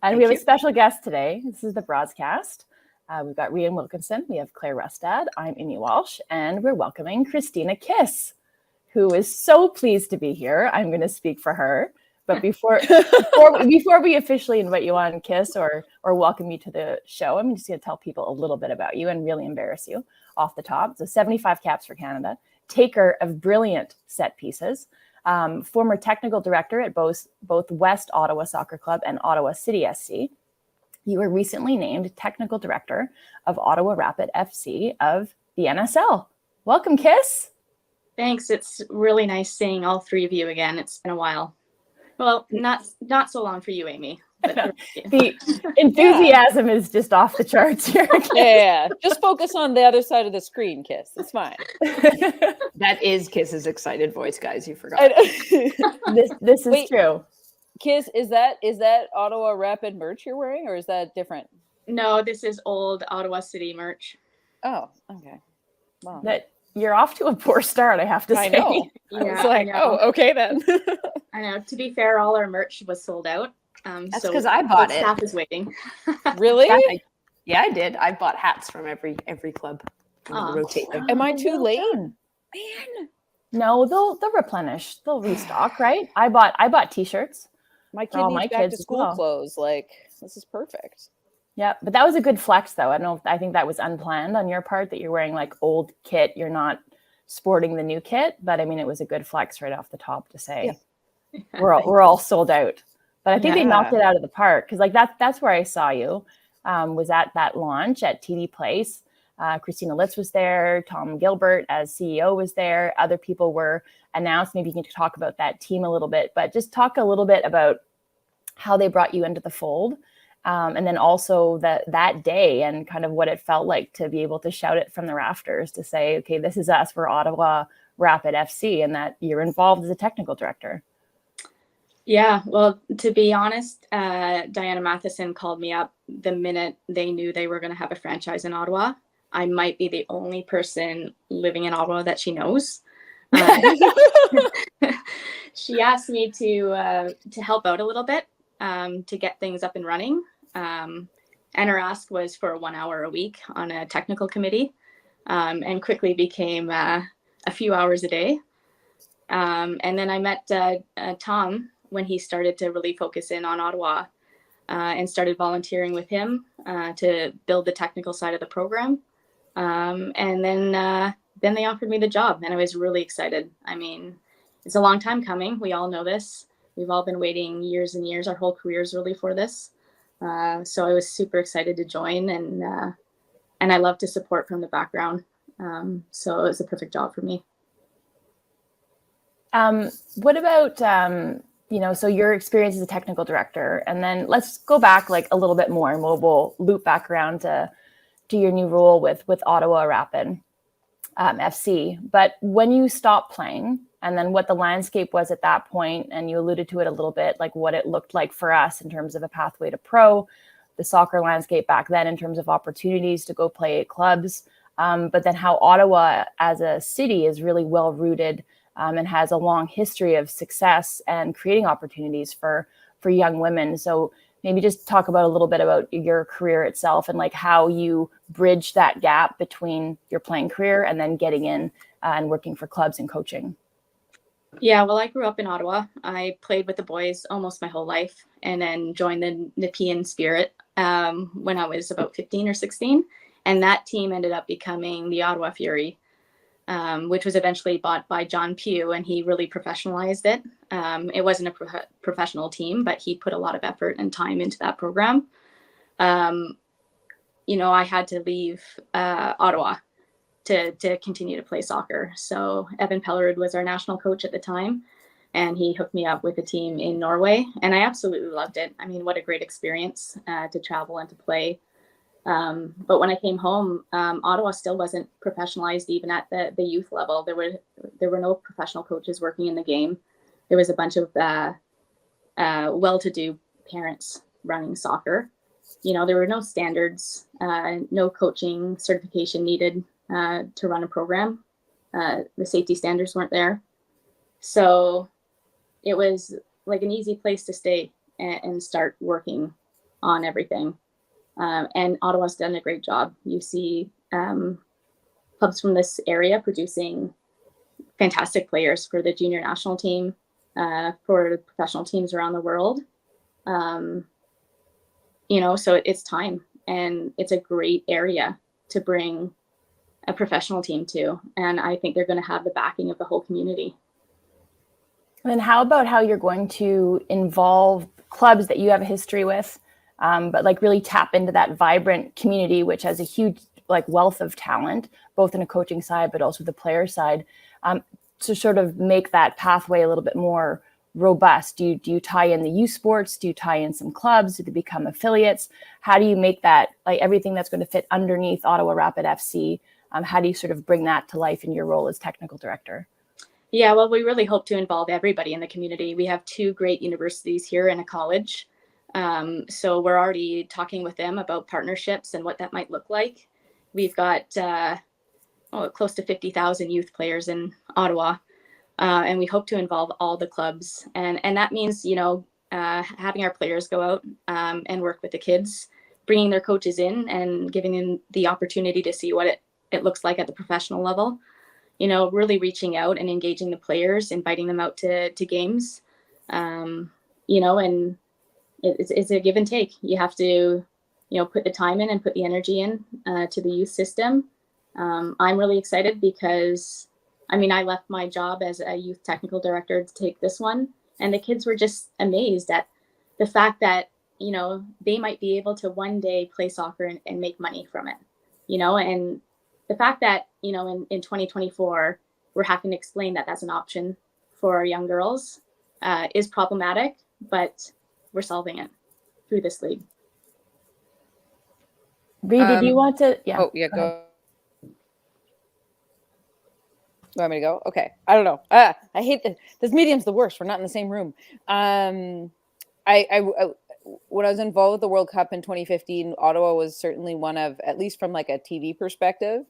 And we have a special guest today. This is the BROADSCAST. We've got Rian Wilkinson. We have Claire Rustad. I'm Amy Walsh. And we're welcoming Kristina Kiss, who is so pleased to be here. I'm going to speak for her. But before we officially invite you on, Kiss, or welcome you to the show, I'm just going to tell people a little bit about you and really embarrass you off the top. So 75 caps for Canada, taker of brilliant set pieces, former technical director at both West Ottawa Soccer Club and Ottawa City SC. You were recently named technical director of Ottawa Rapid FC of the NSL. Welcome, Kiss. Thanks. It's really nice seeing all three of you again. It's been a while. Well, not so long for you, Amy. But the enthusiasm is just off the charts here. Yeah. Just focus on the other side of the screen, Kiss. It's fine. That is Kiss's excited voice, guys. You forgot. This is true. Kiss, is that Ottawa Rapid merch you're wearing, or is that different? No, this is old Ottawa City merch. Oh, okay. Wow. That you're off to a poor start, I have to say. I know. Yeah, it's like, oh, okay then. I know. To be fair, all our merch was sold out. That's because I bought it. Staff is waiting. Really? Yeah, I did. I bought hats from every club. Rotate them. Am I too late? Man. No, they'll replenish. They'll restock, right? I bought t-shirts. My kid needs back to school clothes. Like, this is perfect. Yeah, but that was a good flex, though. I think that was unplanned on your part, that you're wearing like old kit. You're not sporting the new kit, but I mean, it was a good flex right off the top to say we're all sold out. But I think they knocked it out of the park, because like that's where I saw you. Was at that launch at TD Place. Kristina Litz was there. Tom Gilbert as CEO was there. Other people were announced. Maybe you can talk about that team a little bit, but just talk a little bit about how they brought you into the fold. And then also that day and kind of what it felt like to be able to shout it from the rafters to say, okay, this is us, we're Ottawa Rapid FC, and that you're involved as a technical director. Yeah, well, to be honest, Diana Matheson called me up the minute they knew they were going to have a franchise in Ottawa. I might be the only person living in Ottawa that she knows. She asked me to help out a little bit to get things up and running. And her ask was for 1 hour a week on a technical committee, and quickly became a few hours a day. And then I met Tom when he started to really focus in on Ottawa, and started volunteering with him to build the technical side of the program. And then they offered me the job, and I was really excited. I mean, it's a long time coming. We all know this. We've all been waiting years and years, our whole careers really, for this. So I was super excited to join, and I love to support from the background. So it was a perfect job for me. What about, so your experience as a technical director, and then let's go back like a little bit more, and we'll loop back around to your new role with Ottawa Rapid FC. But when you stopped playing, and then what the landscape was at that point, and you alluded to it a little bit, like what it looked like for us in terms of a pathway to pro, the soccer landscape back then in terms of opportunities to go play at clubs, but then how Ottawa as a city is really well-rooted and has a long history of success and creating opportunities for young women. So maybe just talk about a little bit about your career itself and like how you bridge that gap between your playing career and then getting in and working for clubs and coaching. Yeah, well, I grew up in Ottawa. I played with the boys almost my whole life, and then joined the Nepean Spirit when I was about 15 or 16. And that team ended up becoming the Ottawa Fury, which was eventually bought by John Pugh, and he really professionalized it. It wasn't a professional team, but he put a lot of effort and time into that program. I had to leave Ottawa to continue to play soccer. So Evan Pellerud was our national coach at the time, and he hooked me up with a team in Norway, and I absolutely loved it. I mean, what a great experience to travel and to play. But when I came home, Ottawa still wasn't professionalized even at the youth level. There were no professional coaches working in the game. There was a bunch of well-to-do parents running soccer. There were no standards, no coaching certification needed to run a program. The safety standards weren't there. So it was like an easy place to stay and start working on everything. And Ottawa's done a great job. You see clubs from this area producing fantastic players for the junior national team, for professional teams around the world. So it's time, and it's a great area to bring a professional team to. And I think they're going to have the backing of the whole community. And how about how you're going to involve clubs that you have a history with, but like really tap into that vibrant community, which has a huge like wealth of talent, both in a coaching side, but also the player side, to sort of make that pathway a little bit more robust? Do you tie in the youth sports? Do you tie in some clubs? Do they become affiliates? How do you make that, like everything that's going to fit underneath Ottawa Rapid FC? How do you sort of bring that to life in your role as technical director? Yeah, well, we really hope to involve everybody in the community. We have 2 great universities here and a college. So we're already talking with them about partnerships and what that might look like. We've got close to 50,000 youth players in Ottawa, and we hope to involve all the clubs. And that means, having our players go out and work with the kids, bringing their coaches in and giving them the opportunity to see what it looks like at the professional level. Really reaching out and engaging the players, inviting them out to games, and it's a give and take. You have to, put the time in and put the energy in to the youth system. I'm really excited because, I left my job as a youth technical director to take this one, and the kids were just amazed at the fact that, they might be able to one day play soccer and make money from it, and the fact that, in 2024, we're having to explain that that's an option for our young girls is problematic, but we're solving it through this league. Bree, did you want to? Yeah. Oh, yeah, go. You want me to go? Okay. I don't know. I hate this medium's the worst. We're not in the same room. I when I was involved with the World Cup in 2015, Ottawa was certainly one of, at least from like a TV perspective,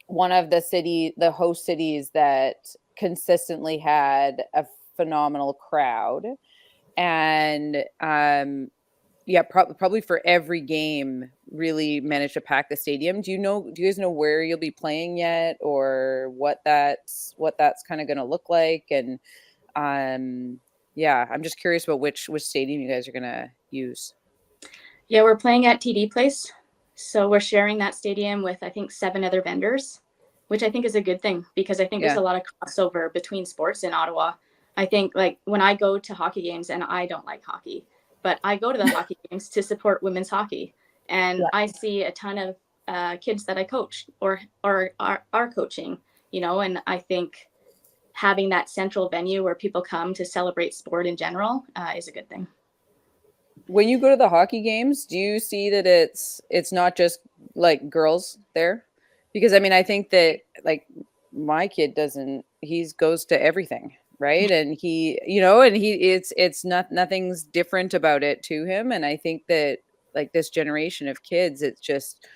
one of the host cities that consistently had a phenomenal crowd. And probably for every game really managed to pack the stadium. Do you guys know where you'll be playing yet, or what that's kind of going to look like? And I'm just curious about which stadium you guys are going to use. Yeah, we're playing at TD Place. So we're sharing that stadium with, I think, 7 other vendors, which I think is a good thing, because I think there's a lot of crossover between sports in Ottawa. I think, like, when I go to hockey games, and I don't like hockey, but I go to the hockey games to support women's hockey. And I see a ton of kids that I coach or are coaching, and I think having that central venue where people come to celebrate sport in general is a good thing. When you go to the hockey games, do you see that it's not just like girls there? Because I think that, like, my kid goes to everything, right? And it's nothing's different about it to him. And I think that, like, this generation of kids, it's just,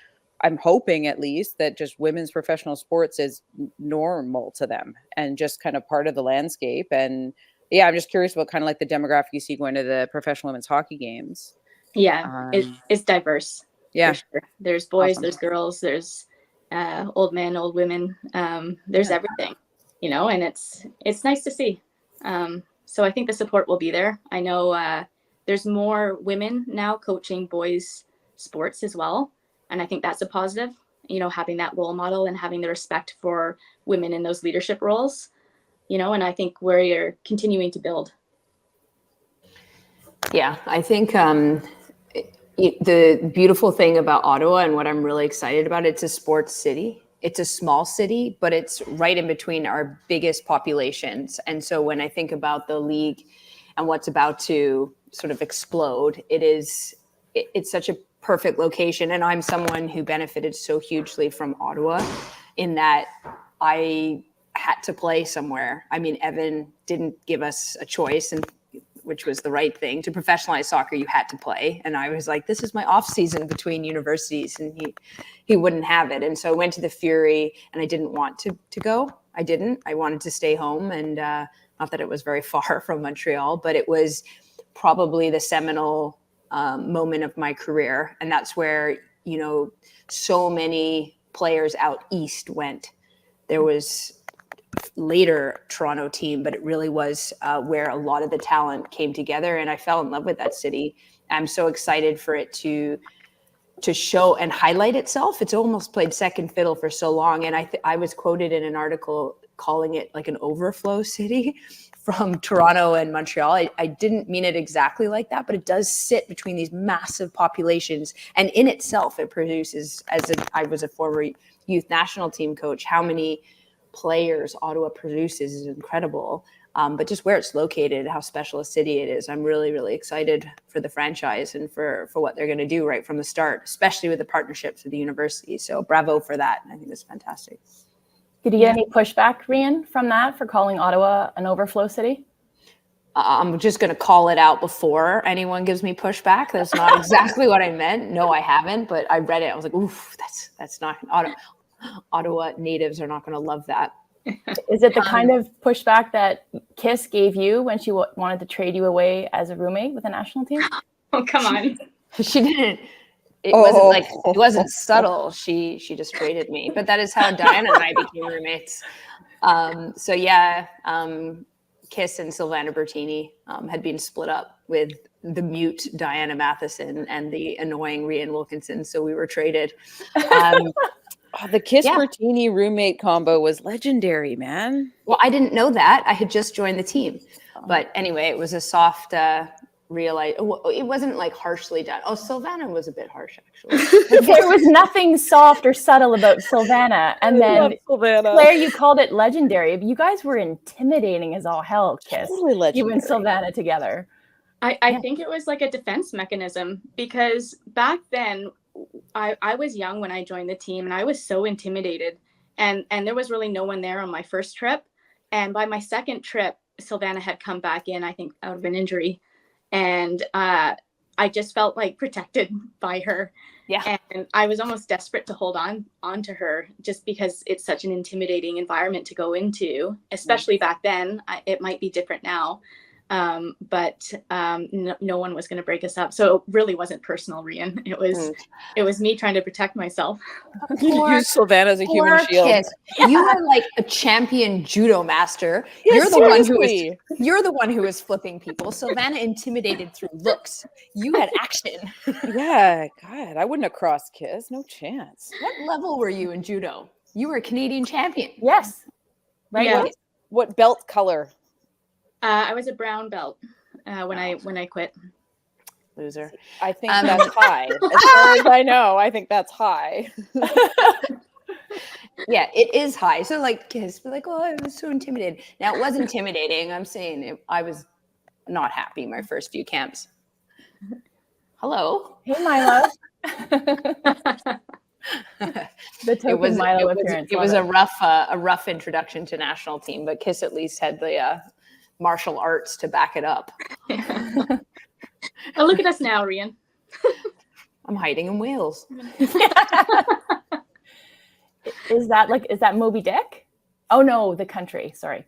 I'm hoping at least that just women's professional sports is normal to them and just kind of part of the landscape. And yeah, I'm just curious about kind of like the demographic you see going to the professional women's hockey games. Yeah, it's diverse. Yeah. For sure. There's boys, Awesome. There's girls, there's old men, old women. There's everything, and it's nice to see. So I think the support will be there. I know there's more women now coaching boys sports as well. And I think that's a positive, having that role model and having the respect for women in those leadership roles, and I think we're continuing to build. Yeah, I think the beautiful thing about Ottawa, and what I'm really excited about, it's a sports city. It's a small city, but it's right in between our biggest populations. And so when I think about the league and what's about to sort of explode, it's such a perfect location. And I'm someone who benefited so hugely from Ottawa in that I had to play somewhere. Evan didn't give us a choice, and which was the right thing. To professionalize soccer, you had to play. And I was like, this is my off season between universities, and he wouldn't have it. And so I went to the Fury, and I didn't want to go. I wanted to stay home. And not that it was very far from Montreal, but it was probably the seminal moment of my career. And that's where, you know, so many players out east went. There was later Toronto team, but it really was where a lot of the talent came together. And I fell in love with that city. I'm so excited for it to show and highlight itself. It's almost played second fiddle for so long. And I was quoted in an article calling it like an overflow city from Toronto and Montreal. I didn't mean it exactly like that, but it does sit between these massive populations. And in itself, it produces, I was a former youth national team coach, how many players Ottawa produces is incredible. But just where it's located, how special a city it is, I'm really, really excited for the franchise and for what they're going to do right from the start, especially with the partnerships with the university. So bravo for that. I think it's fantastic. Did you get any pushback, Rian, from that for calling Ottawa an overflow city? I'm just going to call it out before anyone gives me pushback. That's not exactly what I meant. No, I haven't, but I read it. I was like, oof, that's not Ottawa natives are not going to love that. Is it the kind of pushback that Kiss gave you when she wanted to trade you away as a roommate with the national team? Oh, come on. She didn't. It wasn't subtle. She just traded me. But that is how Diana and I became roommates. Kiss and Silvana Bertini had been split up with the mute Diana Matheson and the annoying Rian Wilkinson. So we were traded. The Kiss Bertini roommate combo was legendary, man. Well, I didn't know that. I had just joined the team. But anyway, it was a soft it wasn't like harshly done. Oh, Silvana was a bit harsh, actually. There was nothing soft or subtle about Silvana. And then Claire, you called it legendary. You guys were intimidating as all hell, Kiss. Totally legendary. You and Silvana together. I think it was like a defense mechanism, because back then I was young when I joined the team, and I was so intimidated, and there was really no one there on my first trip. And by my second trip, Silvana had come back in, I think out of an injury. And I just felt like protected by her. Yeah. And I was almost desperate to hold on to her, just because it's such an intimidating environment to go into, especially back then. It might be different now. But no one was going to break us up. So it really wasn't personal, Rian. It was me trying to protect myself. You use Silvana as a human shield. Kiss. You are like a champion judo master. Yeah, you're the one who was flipping people. Silvana intimidated through looks. You had action. Yeah, God, I wouldn't have crossed Kiss. No chance. What level were you in judo? You were a Canadian champion. Yes. Right. Yeah. What belt color? I was a brown belt when I quit. Loser. I think that's high. As far as I know, I think that's high. Yeah, it is high. So like kids be like, oh, I was so intimidated. Now it was intimidating. I'm saying I was not happy my first few camps. Hello. Hey, Milo. The token Milo appearance. It was a rough introduction to national team, but Kiss at least had the martial arts to back it up. Oh, look at us now, Rian. I'm hiding in Wales. Is that Moby Dick? Oh no, the country. Sorry.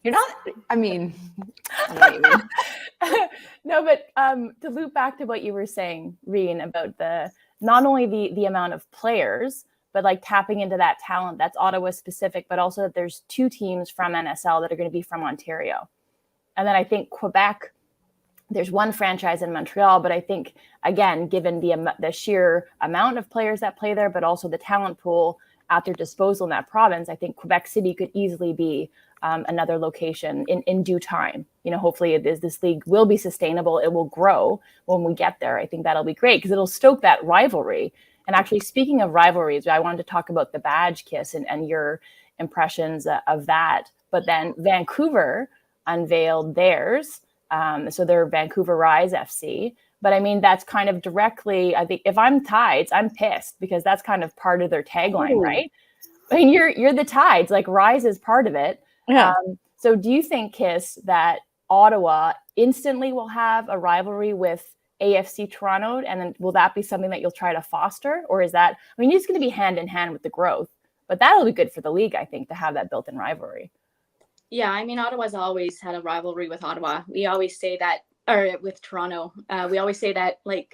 You're not. I mean, I'm not even. No, but to loop back to what you were saying, Rian, about not only the amount of players, but like tapping into that talent that's Ottawa specific, but also that there's two teams from NSL that are going to be from Ontario. And then I think Quebec, there's one franchise in Montreal, but I think, again, given the sheer amount of players that play there, but also the talent pool at their disposal in that province, I think Quebec City could easily be another location in due time. You know, hopefully this league will be sustainable. It will grow when we get there. I think that'll be great because it'll stoke that rivalry. And actually, speaking of rivalries, I wanted to talk about the badge kiss and your impressions of that. But then Vancouver unveiled theirs. So they're Vancouver Rise FC. But I mean, that's kind of directly, I think if I'm Tides, I'm pissed because that's kind of part of their tagline, right? I mean, you're the Tides, like Rise is part of it. Yeah. So do you think, Kiss, that Ottawa instantly will have a rivalry with AFC Toronto, and then will that be something that you'll try to foster? Or is that, I mean, it's going to be hand in hand with the growth, but that'll be good for the league, I think, to have that built-in rivalry. Yeah, I mean, Ottawa's always had a rivalry with Ottawa. We always say that or with Toronto. We always say that like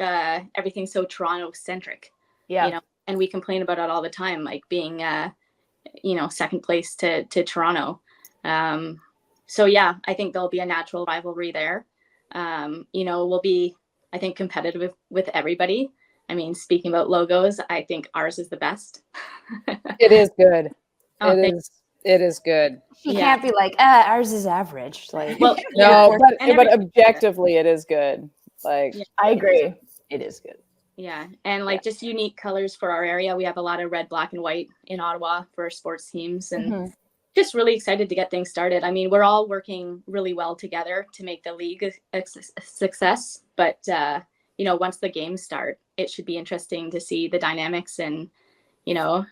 everything's so Toronto centric, Yeah. you know, and we complain about it all the time, like being, you know, second place to Toronto. So yeah, I think there'll be a natural rivalry there. You know, we'll be, I think, competitive with everybody. I mean, speaking about logos, I think ours is the best. It is good. Oh, It is good. You Yeah. can't be like, ours is average. Like, Well, No, and but objectively, it is good. Like, Yeah. I agree. it is good. yeah, and like just unique colors for our area. We have a lot of red, black, and white in Ottawa for our sports teams, and Mhm. just really excited to get things started. I mean, we're all working really well together to make the league a success. But you know, once the games start, it should be interesting to see the dynamics and, you know,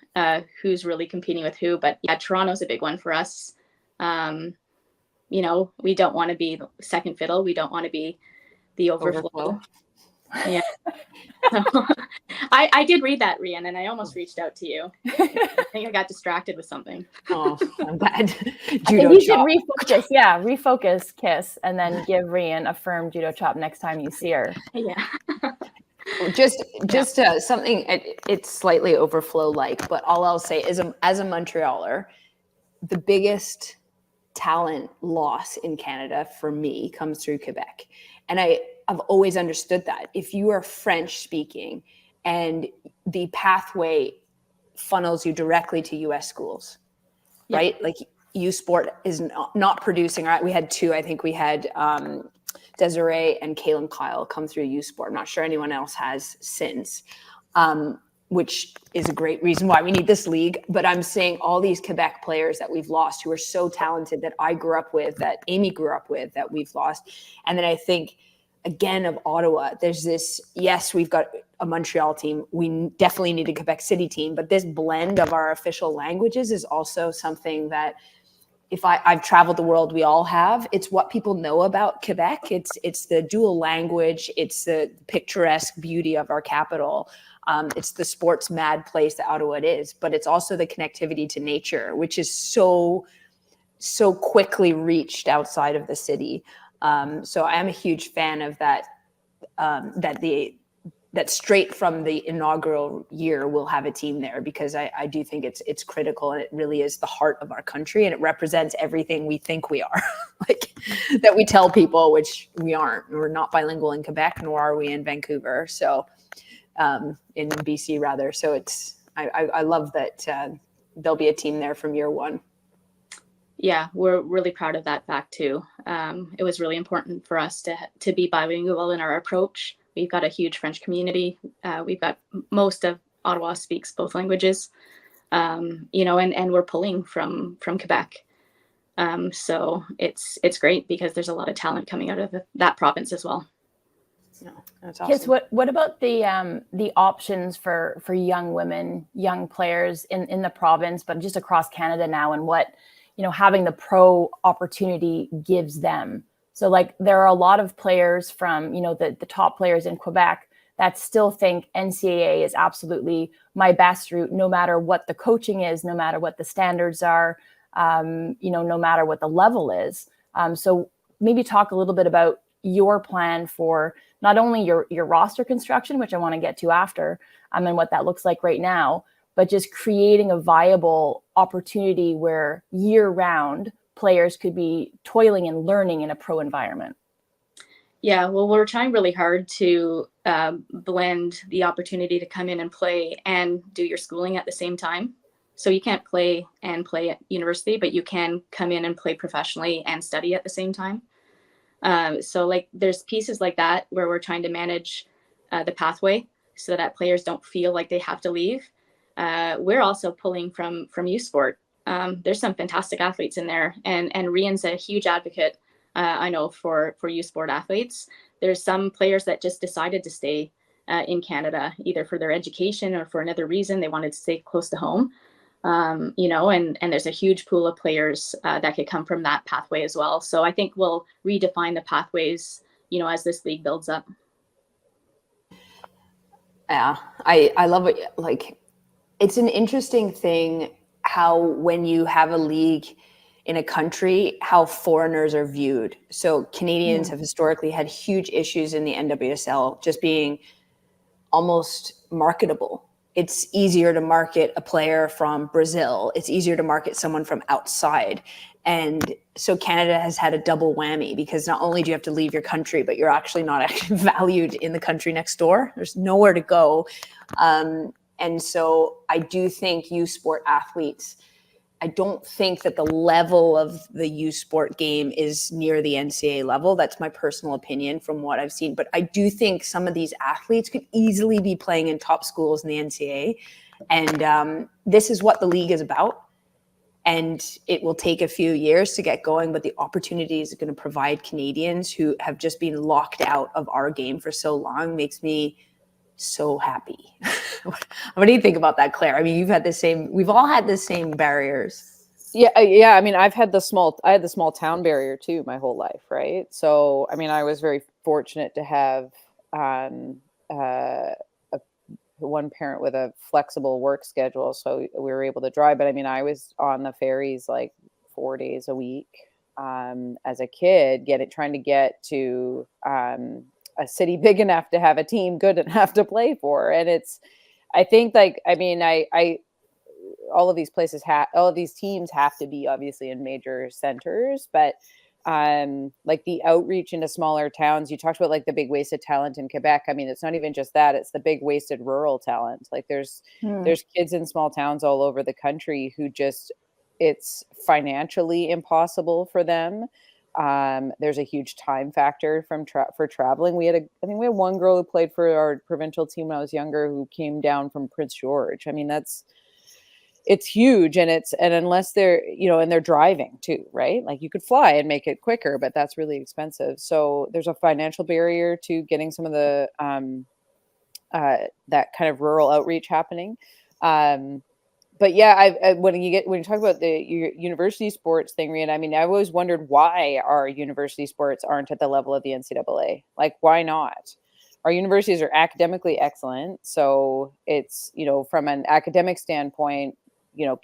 who's really competing with who. But yeah, Toronto's a big one for us. You know, we don't want to be second fiddle. We don't want to be the overflow. Yeah. So, I did read that, Rian, and I almost reached out to you. I think I got distracted with something. Oh, I'm glad. I Judo think you should chop. refocus. Yeah, refocus, Kiss, and then give Rian a firm judo chop next time you see her. Yeah. Just something. It's slightly overflow like, but all I'll say is, as a Montrealer, the biggest talent loss in Canada for me comes through Quebec, and I've always understood that if you are French speaking and the pathway funnels you directly to US schools, Yeah. right? Like U Sport is not producing, right? We had two, I think we had Desiree and Kaylin Kyle come through U Sport. I'm not sure anyone else has since, which is a great reason why we need this league. But I'm saying all these Quebec players that we've lost who are so talented, that I grew up with, that Amy grew up with, that we've lost. And then I think, again, of Ottawa, there's this, yes, we've got a Montreal team. We definitely need a Quebec City team, but this blend of our official languages is also something that, if I've traveled the world, we all have. It's what people know about Quebec. It's the dual language. It's the picturesque beauty of our capital. It's the sports mad place that Ottawa is, but it's also the connectivity to nature, which is so quickly reached outside of the city. So I am a huge fan of that. That straight from the inaugural year we'll have a team there, because I do think it's critical, and it really is the heart of our country, and it represents everything we think we are, like that we tell people, which we aren't. We're not bilingual in Quebec, nor are we in Vancouver. So in BC rather. So I love that there'll be a team there from year one. Yeah, we're really proud of that fact too. It was really important for us to be bilingual in our approach. We've got a huge French community. We've got most of Ottawa speaks both languages, you know, and we're pulling from Quebec. So it's great because there's a lot of talent coming out of that province as well. No, that's awesome. Kiss, what about the options for young women, young players in the province, but just across Canada now, and what, you know, having the pro opportunity gives them? So like there are a lot of players from, you know, the top players in Quebec that still think NCAA is absolutely my best route, no matter what the coaching is, no matter what the standards are, you know, no matter what the level is. So maybe talk a little bit about your plan for not only your roster construction, which I want to get to after, and what that looks like right now, but just creating a viable opportunity where year-round players could be toiling and learning in a pro environment. Yeah, well, we're trying really hard to blend the opportunity to come in and play and do your schooling at the same time. So you can't play at university, but you can come in and play professionally and study at the same time. So like there's pieces like that where we're trying to manage the pathway so that players don't feel like they have to leave. We're also pulling from U Sport. There's some fantastic athletes in there, and Rian's a huge advocate. I know for U Sport athletes. There's some players that just decided to stay in Canada, either for their education or for another reason. They wanted to stay close to home. You know, and there's a huge pool of players that could come from that pathway as well. So I think we'll redefine the pathways, you know, as this league builds up. Yeah, I love it. Like, it's an interesting thing how when you have a league in a country how foreigners are viewed. So Canadians have historically had huge issues in the NWSL just being almost marketable. It's easier to market a player from Brazil. It's easier to market someone from outside. And so Canada has had a double whammy because not only do you have to leave your country, but you're actually not actually valued in the country next door. There's nowhere to go. And so I do think youth sport athletes, I don't think that the level of the youth sport game is near the NCAA level. That's my personal opinion from what I've seen. But I do think some of these athletes could easily be playing in top schools in the NCAA. And this is what the league is about. And it will take a few years to get going, but the opportunity is going to provide Canadians who have just been locked out of our game for so long makes me so happy. What do you think about that, Claire? I mean, we've all had the same barriers. Yeah. I mean, I had the small town barrier too my whole life, right? So, I mean, I was very fortunate to have one parent with a flexible work schedule, so we were able to drive. But I mean, I was on the ferries like 4 days a week as a kid, trying to get to a city big enough to have a team good enough to play for. And I think all of these places all of these teams have to be obviously in major centers, but like the outreach into smaller towns, you talked about like the big wasted talent in Quebec. I mean, it's not even just that, it's the big wasted rural talent. Like there's kids in small towns all over the country who it's financially impossible for them. There's a huge time factor for traveling. I think we had one girl who played for our provincial team when I was younger who came down from Prince George. I mean, it's huge. And unless they're, and they're driving too, right? Like you could fly and make it quicker, but that's really expensive. So there's a financial barrier to getting some of the, that kind of rural outreach happening. But yeah, when you talk about the university sports thing, Rian, I mean, I always wondered why our university sports aren't at the level of the NCAA. Like, why not? Our universities are academically excellent. So it's, from an academic standpoint,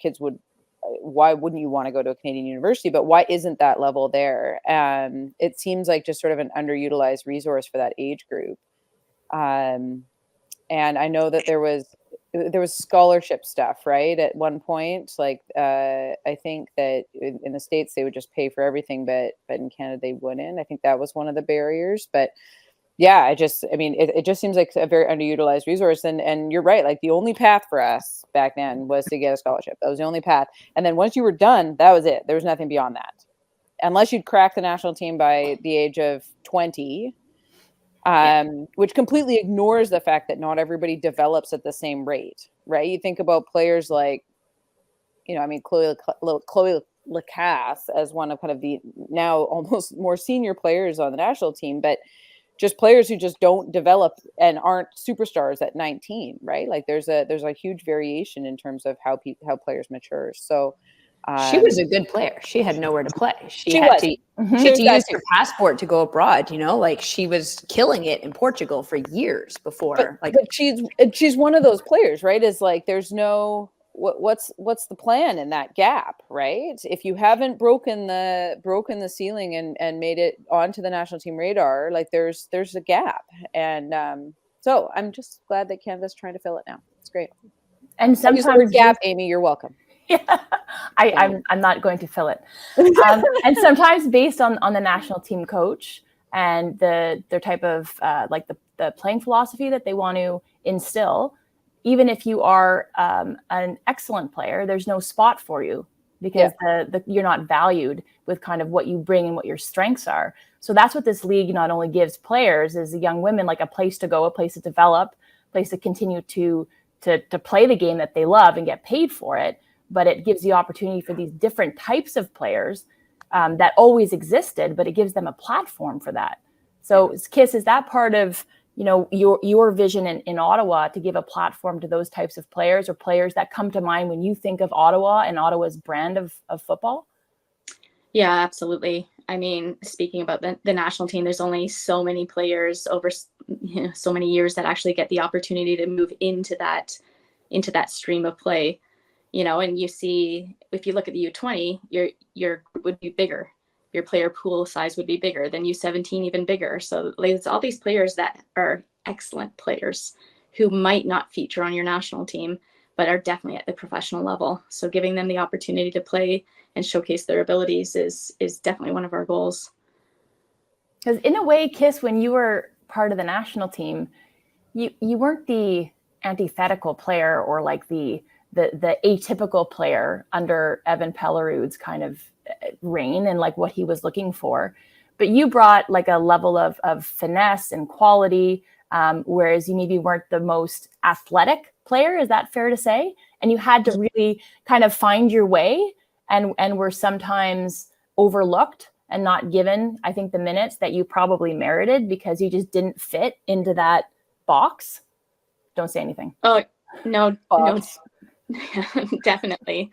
kids why wouldn't you want to go to a Canadian university? But why isn't that level there? It seems like just sort of an underutilized resource for that age group. And I know that there was scholarship stuff, right? At one point, like I think that in the States they would just pay for everything, but in Canada they wouldn't. I think that was one of the barriers. But yeah, it just seems like a very underutilized resource. And you're right, like the only path for us back then was to get a scholarship. That was the only path. And then once you were done, that was it. There was nothing beyond that, unless you'd crack the national team by the age of 20. Which completely ignores the fact that not everybody develops at the same rate, right? You think about players like, Chloe Lacasse as one of kind of the now almost more senior players on the national team, but just players who just don't develop and aren't superstars at 19, right? Like there's a huge variation in terms of how players mature. So she was a good player. She had nowhere to play. She had to use her passport to go abroad. Like she was killing it in Portugal for years before. But she's one of those players, right? Is like there's no what's the plan in that gap, right? If you haven't broken the ceiling and made it onto the national team radar, like there's a gap. And so I'm just glad that Canada's trying to fill it now. It's great. And sometimes gap, Amy, you're welcome. Yeah, I'm not going to fill it. And sometimes based on the national team coach and their type of like the playing philosophy that they want to instill, even if you are an excellent player, there's no spot for you because you're not valued with kind of what you bring and what your strengths are. So that's what this league not only gives players is the young women like a place to go, a place to develop, a place to continue to play the game that they love and get paid for it. But it gives the opportunity for these different types of players that always existed, but it gives them a platform for that. So Kiss, is that part of, your vision in Ottawa to give a platform to those types of players or players that come to mind when you think of Ottawa and Ottawa's brand of football? Yeah, absolutely. I mean, speaking about the national team, there's only so many players over so many years that actually get the opportunity to move into that stream of play. and you see, if you look at the U20, your group would be bigger. Your player pool size would be bigger, than U17, even bigger. So like, it's all these players that are excellent players who might not feature on your national team, but are definitely at the professional level. So giving them the opportunity to play and showcase their abilities is definitely one of our goals. Because in a way, Kiss, when you were part of the national team, you weren't the antithetical player or like the atypical player under Evan Pellerud's kind of reign and like what he was looking for. But you brought like a level of finesse and quality, whereas you maybe weren't the most athletic player. Is that fair to say? And you had to really kind of find your way and were sometimes overlooked and not given, I think, the minutes that you probably merited because you just didn't fit into that box. Don't say anything. Oh, no, Box. no, definitely.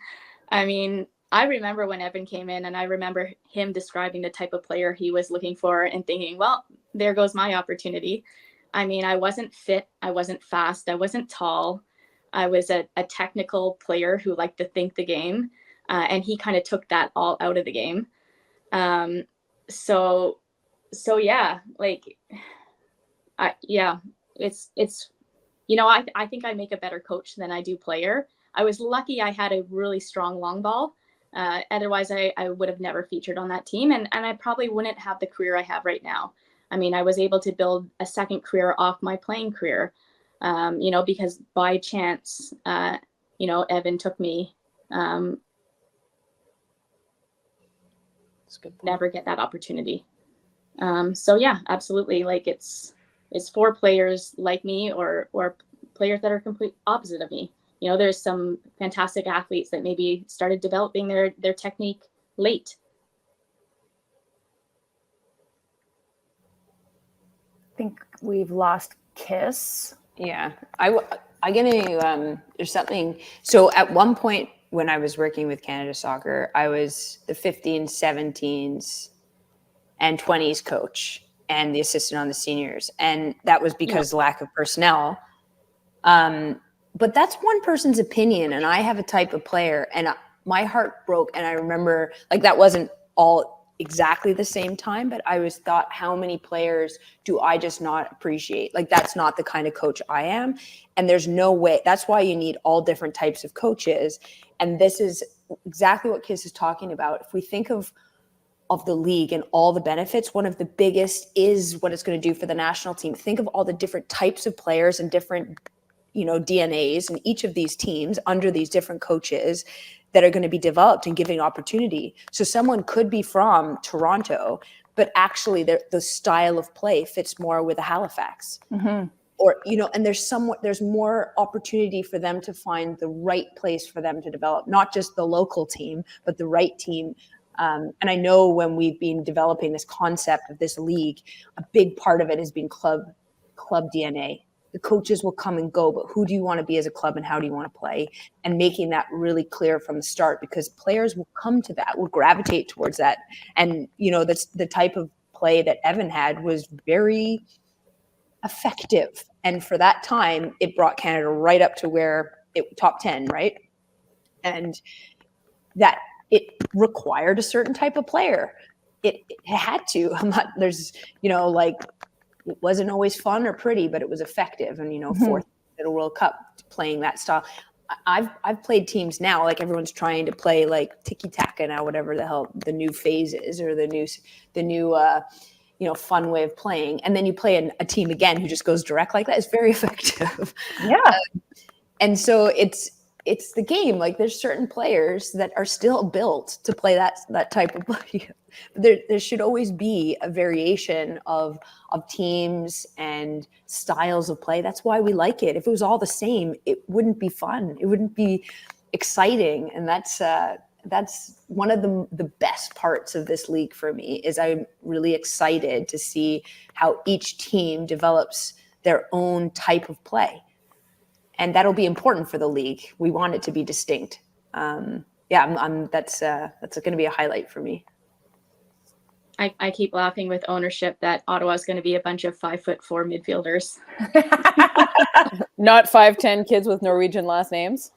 I mean, I remember when Evan came in and I remember him describing the type of player he was looking for and thinking, well, there goes my opportunity. I mean, I wasn't fit. I wasn't fast. I wasn't tall. I was a technical player who liked to think the game. And he kind of took that all out of the game. So yeah, like, it's, I think I make a better coach than I do player. I was lucky I had a really strong long ball. Otherwise I would have never featured on that team. And I probably wouldn't have the career I have right now. I mean, I was able to build a second career off my playing career, because by chance, Evan took me, never get that opportunity. So yeah, absolutely. Like it's for players like me or players that are complete opposite of me. There's some fantastic athletes that maybe started developing their technique late. I think we've lost Kiss. Yeah, I gonna there's something. So at one point when I was working with Canada Soccer, I was the 15s, 17s, and 20s coach and the assistant on the seniors, and that was because lack of personnel. But that's one person's opinion, and I have a type of player, and my heart broke. And I remember, like, that wasn't all exactly the same time, but I was thought, how many players do I just not appreciate? Like, that's not the kind of coach I am. And there's no way. That's why you need all different types of coaches. And this is exactly what Kiss is talking about. If we think of the league and all the benefits, one of the biggest is what it's going to do for the national team. Think of all the different types of players and different DNAs in each of these teams under these different coaches that are going to be developed and giving opportunity. So someone could be from Toronto, but actually the style of play fits more with a Halifax. Mm-hmm. Or, and there's more opportunity for them to find the right place for them to develop, not just the local team, but the right team. And I know when we've been developing this concept of this league, a big part of it has been club DNA. The coaches will come and go, but who do you want to be as a club and how do you want to play? And making that really clear from the start, because players will come to that, will gravitate towards that. And, that's the type of play that Evan had was very effective. And for that time, it brought Canada right up to where top 10, right? And that it required a certain type of player. It had to. It wasn't always fun or pretty, but it was effective. And, fourth at a World Cup playing that style. I've played teams now, like everyone's trying to play like tiki-taka now, whatever the hell the new phase is, or the new fun way of playing. And then you play a team again who just goes direct like that. It's very effective. Yeah. And so it's the game. Like, there's certain players that are still built to play that type of play. There should always be a variation of teams and styles of play. That's why we like it. If it was all the same, it wouldn't be fun. It wouldn't be exciting. And that's one of the best parts of this league for me, is I'm really excited to see how each team develops their own type of play. And that'll be important for the league. We want it to be distinct. That's going to be a highlight for me. I keep laughing with ownership that Ottawa is going to be a bunch of 5'4" midfielders. Not 5'10" kids with Norwegian last names.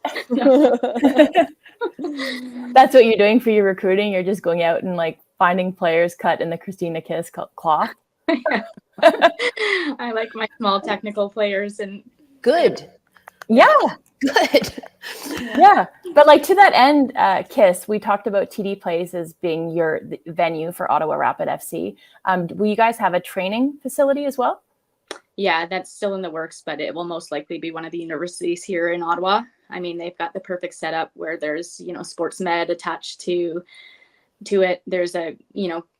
That's what you're doing for your recruiting. You're just going out and like finding players cut in the Kristina Kiss cloth. I like my small technical players and Good. Yeah. Good. Yeah. But like to that end, Kiss, we talked about TD Place as being your venue for Ottawa Rapid FC. Will you guys have a training facility as well? yeah, that's still in the works, but it will most likely be one of the universities here in Ottawa. I mean, they've got the perfect setup where there's, sports med attached to it. There's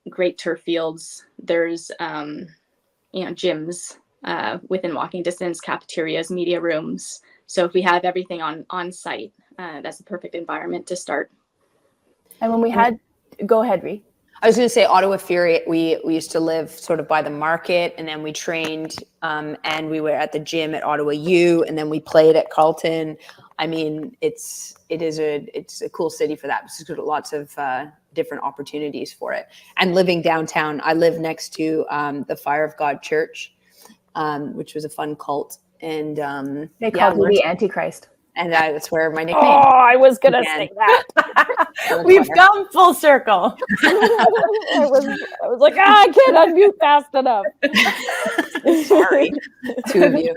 great turf fields. There's, gyms within walking distance, cafeterias, media rooms. So if we have everything on site, that's the perfect environment to start. And when we had, go ahead, Ree. I was going to say Ottawa Fury, we used to live sort of by the market, and then we trained and we were at the gym at Ottawa U, and then we played at Carleton. I mean, it's a cool city for that. It's got lots of different opportunities for it. And living downtown, I live next to the Fire of God Church, which was a fun cult. And They called me the Antichrist. And that's where my nickname. Oh, I was going to say that. We've come full circle. I was like, I can't unmute fast enough. Sorry, two of you.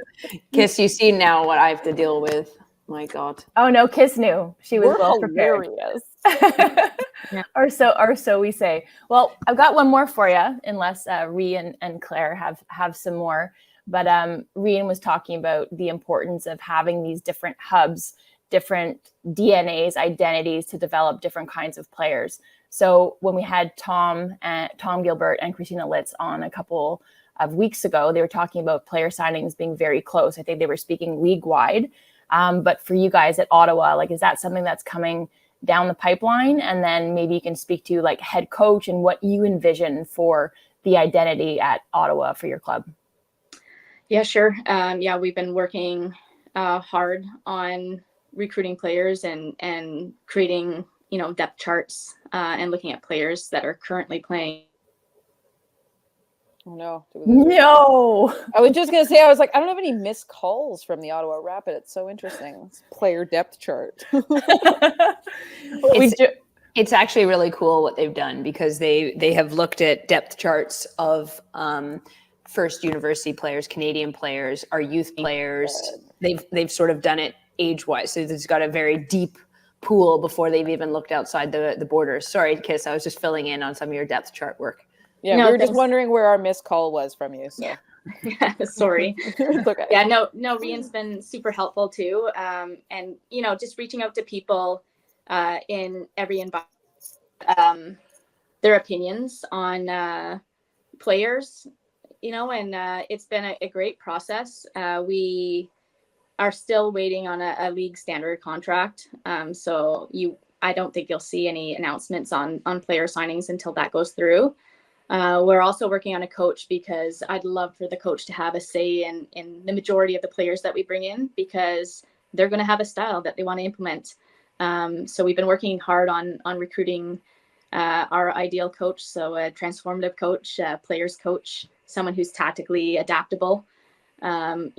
Kiss, you see now what I have to deal with. My God. Oh no, Kiss knew. She was well prepared. Yeah. Or so we say. Well, I've got one more for you, unless Ree and Claire have some more. But Rian was talking about the importance of having these different hubs, different DNAs, identities to develop different kinds of players. So when we had Tom Gilbert and Kristina Litz on a couple of weeks ago, they were talking about player signings being very close. I think they were speaking league-wide. But for you guys at Ottawa, like, is that something that's coming down the pipeline? And then maybe you can speak to like head coach and what you envision for the identity at Ottawa for your club. Yeah, sure. We've been working hard on recruiting players and creating, depth charts and looking at players that are currently playing. Oh, no. No. I was just going to say, I was like, I don't have any missed calls from the Ottawa Rapid. It's so interesting. It's player depth chart. It's actually really cool what they've done, because they have looked at depth charts of first university players, Canadian players, our youth players. They've sort of done it age-wise. So it's got a very deep pool before they've even looked outside the borders. Sorry, Kiss, I was just filling in on some of your depth chart work. Yeah, no, we were just wondering where our missed call was from you. So yeah, sorry. It's okay. Yeah, no, Rian's been super helpful too. And just reaching out to people in every environment, their opinions on players. And it's been a great process. We are still waiting on a league standard contract. So I don't think you'll see any announcements on player signings until that goes through. We're also working on a coach, because I'd love for the coach to have a say in the majority of the players that we bring in, because they're going to have a style that they want to implement. So we've been working hard on recruiting our ideal coach. So a transformative coach, a players coach, someone who's tactically adaptable, hopefully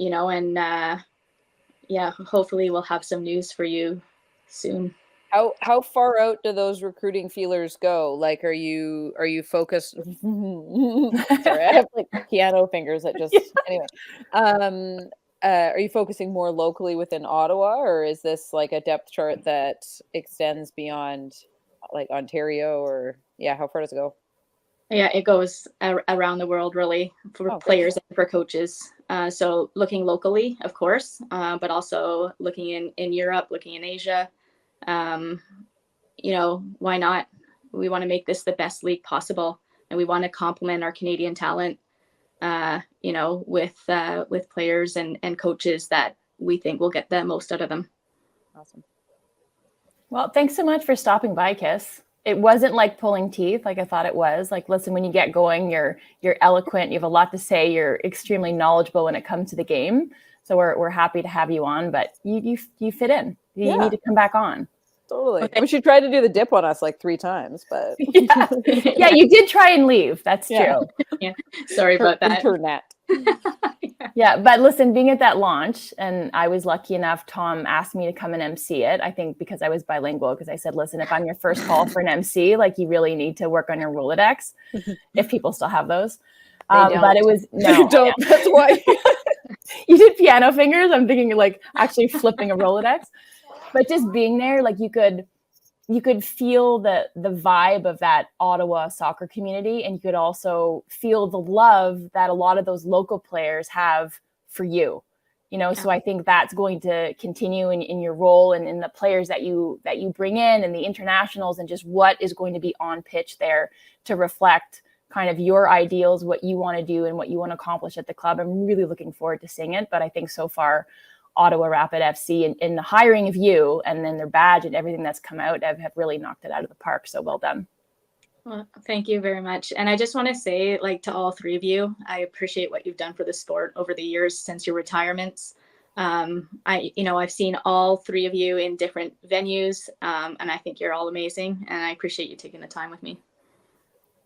we'll have some news for you soon. How far out do those recruiting feelers go? Like, are you focused? Sorry, I have like piano fingers that just anyway. Are you focusing more locally within Ottawa, or is this like a depth chart that extends beyond like Ontario, or how far does it go? Yeah, it goes around the world, really, for players and for coaches. So looking locally, of course, but also looking in Europe, looking in Asia. Why not? We want to make this the best league possible, and we want to complement our Canadian talent, with players and coaches that we think will get the most out of them. Awesome. Well, thanks so much for stopping by, Kiss. It wasn't like pulling teeth like I thought it was. Like, listen, when you get going, you're eloquent. You have a lot to say. You're extremely knowledgeable when it comes to the game. So we're happy to have you on. But you fit in. You need to come back on. Totally. Okay. I mean, she tried to do the dip on us like 3 times, but Yeah, you did try and leave. That's Yeah. true. Sorry about that. internet. Yeah, but listen, being at that launch, and I was lucky enough, Tom asked me to come and MC it. I think because I was bilingual, because I said, listen, if I'm your first call for an MC, like you really need to work on your Rolodex, if people still have those. But it was no, You don't. That's why. you did piano fingers. I'm thinking like actually flipping a Rolodex, but just being there, like you could feel the vibe of that Ottawa soccer community, and you could also feel the love that a lot of those local players have for you. So I think that's going to continue in your role and in the players that you bring in and the internationals, and just what is going to be on pitch there to reflect kind of your ideals, what you want to do and what you want to accomplish at the club. I'm really looking forward to seeing it. But I think so far, Ottawa Rapid FC in the hiring of you and then their badge and everything that's come out have really knocked it out of the park. So well done. Well, thank you very much. And I just want to say, like, to all 3 of you, I appreciate what you've done for the sport over the years since your retirements. I've seen all 3 of you in different venues, and I think you're all amazing. And I appreciate you taking the time with me.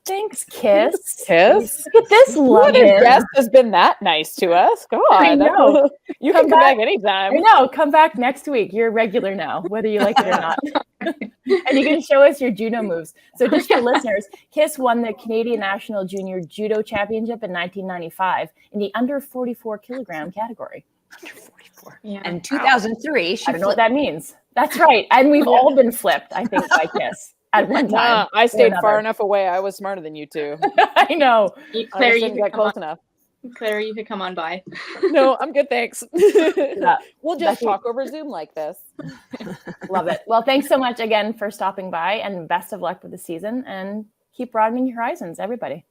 Thanks, Kiss. Kiss. Look at this What love. guest has been that nice to us? God, I know. You Come can come back I anytime. know. Come back next week. You're a regular now, whether you like it or not. And you can show us your judo moves. So just for listeners, Kiss won the Canadian National Junior Judo Championship in 1995 in the under 44 kilogram category. Under 44. Yeah. And 2003, she I don't know what that means. That's right. And we've all been flipped, I think, by Kiss at one time. I stayed or far another. enough away. I was smarter than you 2. I know. Claire, I you didn't could get come close on. enough. Claire, you could come on by. No, I'm good. Thanks. Yeah. We'll just Becky- talk over Zoom like this. Love it. Well, thanks so much again for stopping by, and best of luck with the season, and keep broadening your horizons, everybody.